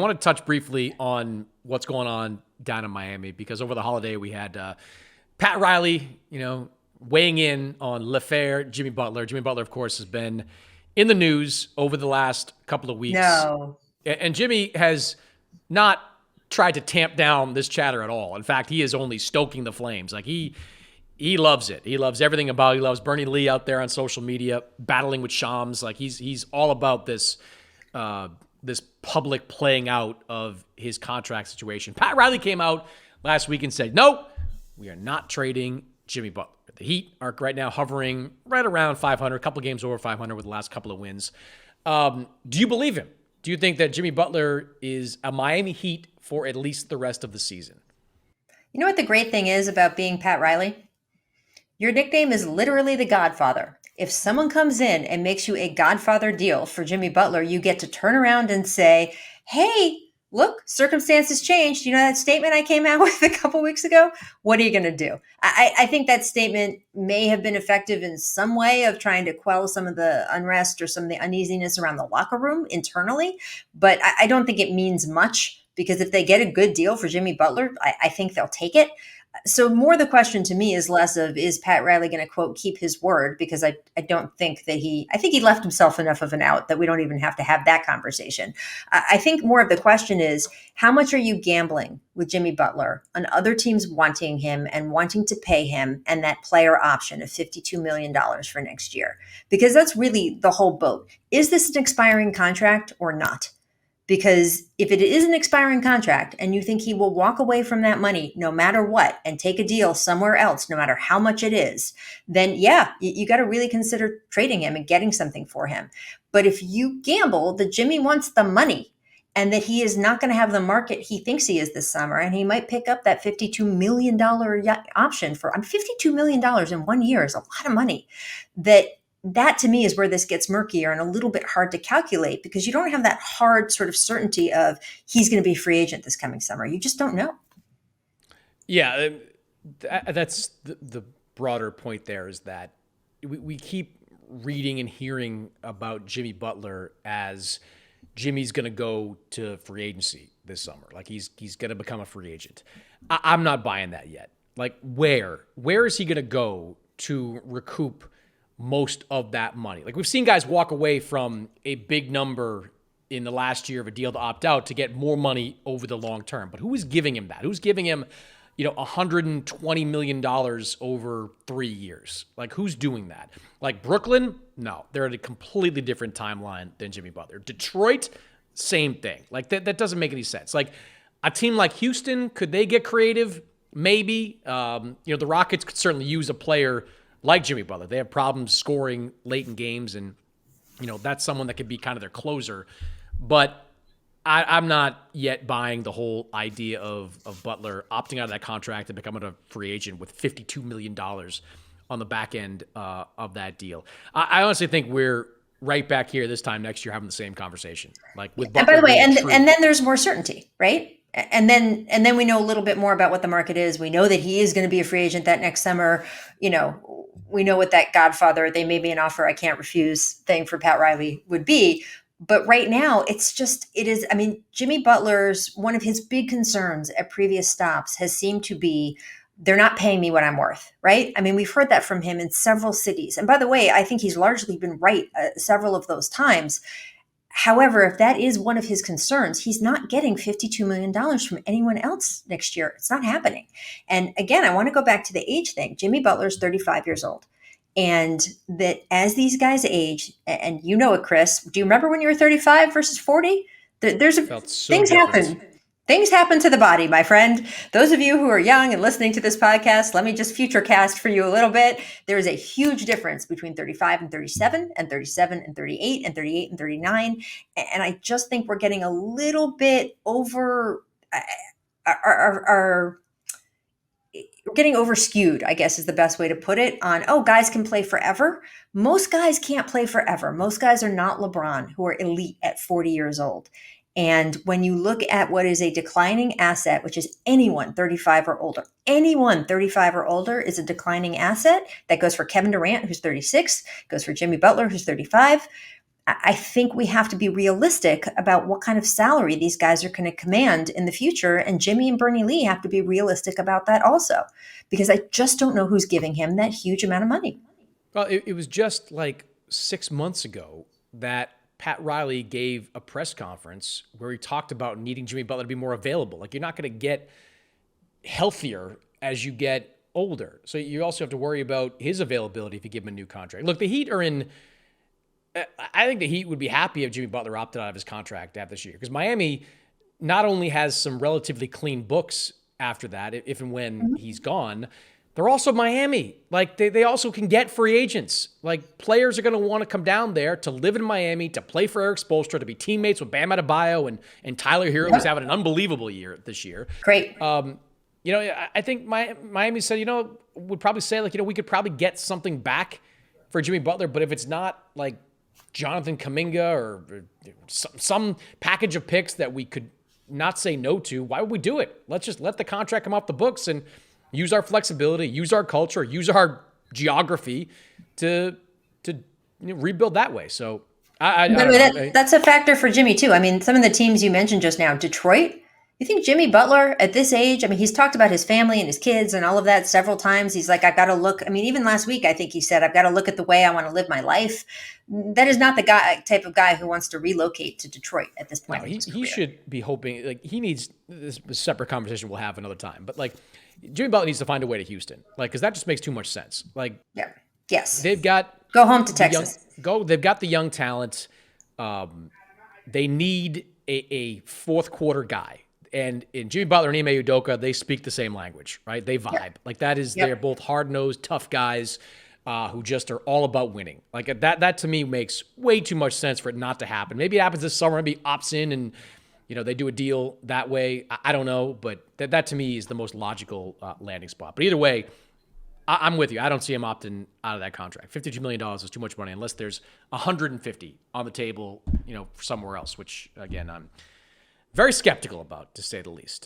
want to touch briefly on what's going on down in Miami, because over the holiday we had Pat Riley, weighing in on LeFair, Jimmy Butler. Jimmy Butler, of course, has been in the news over the last couple of weeks. No. And Jimmy has not tried to tamp down this chatter at all. In fact, he is only stoking the flames. Like he loves it. He loves everything about it. He loves Bernie Lee out there on social media, battling with Shams. Like he's all about this this public playing out of his contract situation. Pat Riley came out last week and said, no, we are not trading Jimmy Butler. The Heat are right now hovering right around 500, a couple of games over 500 with the last couple of wins. Do you believe him? Do you think that Jimmy Butler is a Miami Heat for at least the rest of the season? You know what the great thing is about being Pat Riley? Your nickname is literally the Godfather. If someone comes in and makes you a Godfather deal for Jimmy Butler, you get to turn around and say, hey, look, circumstances changed. You know that statement I came out with a couple weeks ago? What are you going to do? I think that statement may have been effective in some way of trying to quell some of the unrest or some of the uneasiness around the locker room internally. But I don't think it means much, because if they get a good deal for Jimmy Butler, I think they'll take it. So more the question to me is less of, is Pat Riley going to, quote, keep his word? Because I don't think that I think he left himself enough of an out that we don't even have to have that conversation. I think more of the question is, how much are you gambling with Jimmy Butler on other teams wanting him and wanting to pay him, and that player option of $52 million for next year? Because that's really the whole boat. Is this an expiring contract or not? Because if it is an expiring contract and you think he will walk away from that money no matter what and take a deal somewhere else, no matter how much it is, then yeah, you got to really consider trading him and getting something for him. But if you gamble that Jimmy wants the money and that he is not going to have the market he thinks he is this summer, and he might pick up that $52 million option for $52 million in 1 year is a lot of money, that to me is where this gets murkier and a little bit hard to calculate, because you don't have that hard sort of certainty of he's going to be a free agent this coming summer. You just don't know. Yeah, that's the broader point there, is that we keep reading and hearing about Jimmy Butler as Jimmy's going to go to free agency this summer. Like he's going to become a free agent. I'm not buying that yet. Like where is he going to go to recoup most of that money? Like we've seen guys walk away from a big number in the last year of a deal to opt out to get more money over the long term. But who is giving him that? Who's giving him, $120 million over 3 years? Like who's doing that? Like Brooklyn? No, they're at a completely different timeline than Jimmy Butler. Detroit, same thing. Like that doesn't make any sense. Like a team like Houston, could they get creative? Maybe. The Rockets could certainly use a player like Jimmy Butler. They have problems scoring late in games, and that's someone that could be kind of their closer. But I'm not yet buying the whole idea of Butler opting out of that contract and becoming a free agent with $52 million on the back end of that deal. I honestly think we're right back here this time next year having the same conversation. Like with Butler. And by the way, and then there's more certainty, right? And then we know a little bit more about what the market is. We know that he is going to be a free agent that next summer. We know what that Godfather, they made me an offer I can't refuse thing for Pat Riley would be. But right now, Jimmy Butler's, one of his big concerns at previous stops has seemed to be, they're not paying me what I'm worth, right? I mean, we've heard that from him in several cities. And by the way, I think he's largely been right several of those times. However, if that is one of his concerns, he's not getting $52 million from anyone else next year. It's not happening. And again, I want to go back to the age thing. Jimmy Butler's 35 years old. And that as these guys age, and you know it, Chris, do you remember when you were 35 versus 40? Things happen. Things happen to the body, my friend. Those of you who are young and listening to this podcast, let me just future cast for you a little bit. There is a huge difference between 35 and 37 and 37 and 38 and 38 and 39. And I just think we're getting a little bit we're getting over skewed, I guess is the best way to put it, on, guys can play forever. Most guys can't play forever. Most guys are not LeBron, who are elite at 40 years old. And when you look at what is a declining asset, which is anyone 35 or older is a declining asset. That goes for Kevin Durant, who's 36, goes for Jimmy Butler, who's 35. I think we have to be realistic about what kind of salary these guys are going to command in the future. And Jimmy and Bernie Lee have to be realistic about that also, because I just don't know who's giving him that huge amount of money. Well, it was just like 6 months ago that Pat Riley gave a press conference where he talked about needing Jimmy Butler to be more available. Like, you're not going to get healthier as you get older. So you also have to worry about his availability if you give him a new contract. Look, the Heat are in. I think the Heat would be happy if Jimmy Butler opted out of his contract after this year, because Miami not only has some relatively clean books after that, if and when he's gone, they're also Miami. Like, they also can get free agents. Like, players are going to want to come down there to live in Miami, to play for Eric Spoelstra, to be teammates with Bam Adebayo and Tyler Hero, who's having an unbelievable year this year. Great. I think Miami said, would probably say, like, we could probably get something back for Jimmy Butler, but if it's not like Jonathan Kuminga or some package of picks that we could not say no to, why would we do it? Let's just let the contract come off the books and use our flexibility, use our culture, use our geography to rebuild that way. So that's a factor for Jimmy too. I mean, some of the teams you mentioned just now, Detroit. You think Jimmy Butler at this age, I mean, he's talked about his family and his kids and all of that several times. He's like, I've got to look. I mean, even last week, I think he said, I've got to look at the way I want to live my life. That is not the type of guy who wants to relocate to Detroit at this point. No, he should be hoping, like, he needs this separate conversation we'll have another time. But, like, Jimmy Butler needs to find a way to Houston, like, because that just makes too much sense. Like, yeah, yes, they've got go home to Texas. They've got the young talent. They need a fourth quarter guy. And in Jimmy Butler and Ime Udoka, they speak the same language, right? They vibe. Yep. Like, that is, they're both hard-nosed, tough guys who just are all about winning. Like, that to me makes way too much sense for it not to happen. Maybe it happens this summer, maybe opts in and, they do a deal that way. I don't know, but that to me is the most logical landing spot. But either way, I'm with you. I don't see him opting out of that contract. $52 million is too much money unless there's 150 on the table, somewhere else, which, again, I'm very skeptical about, to say the least.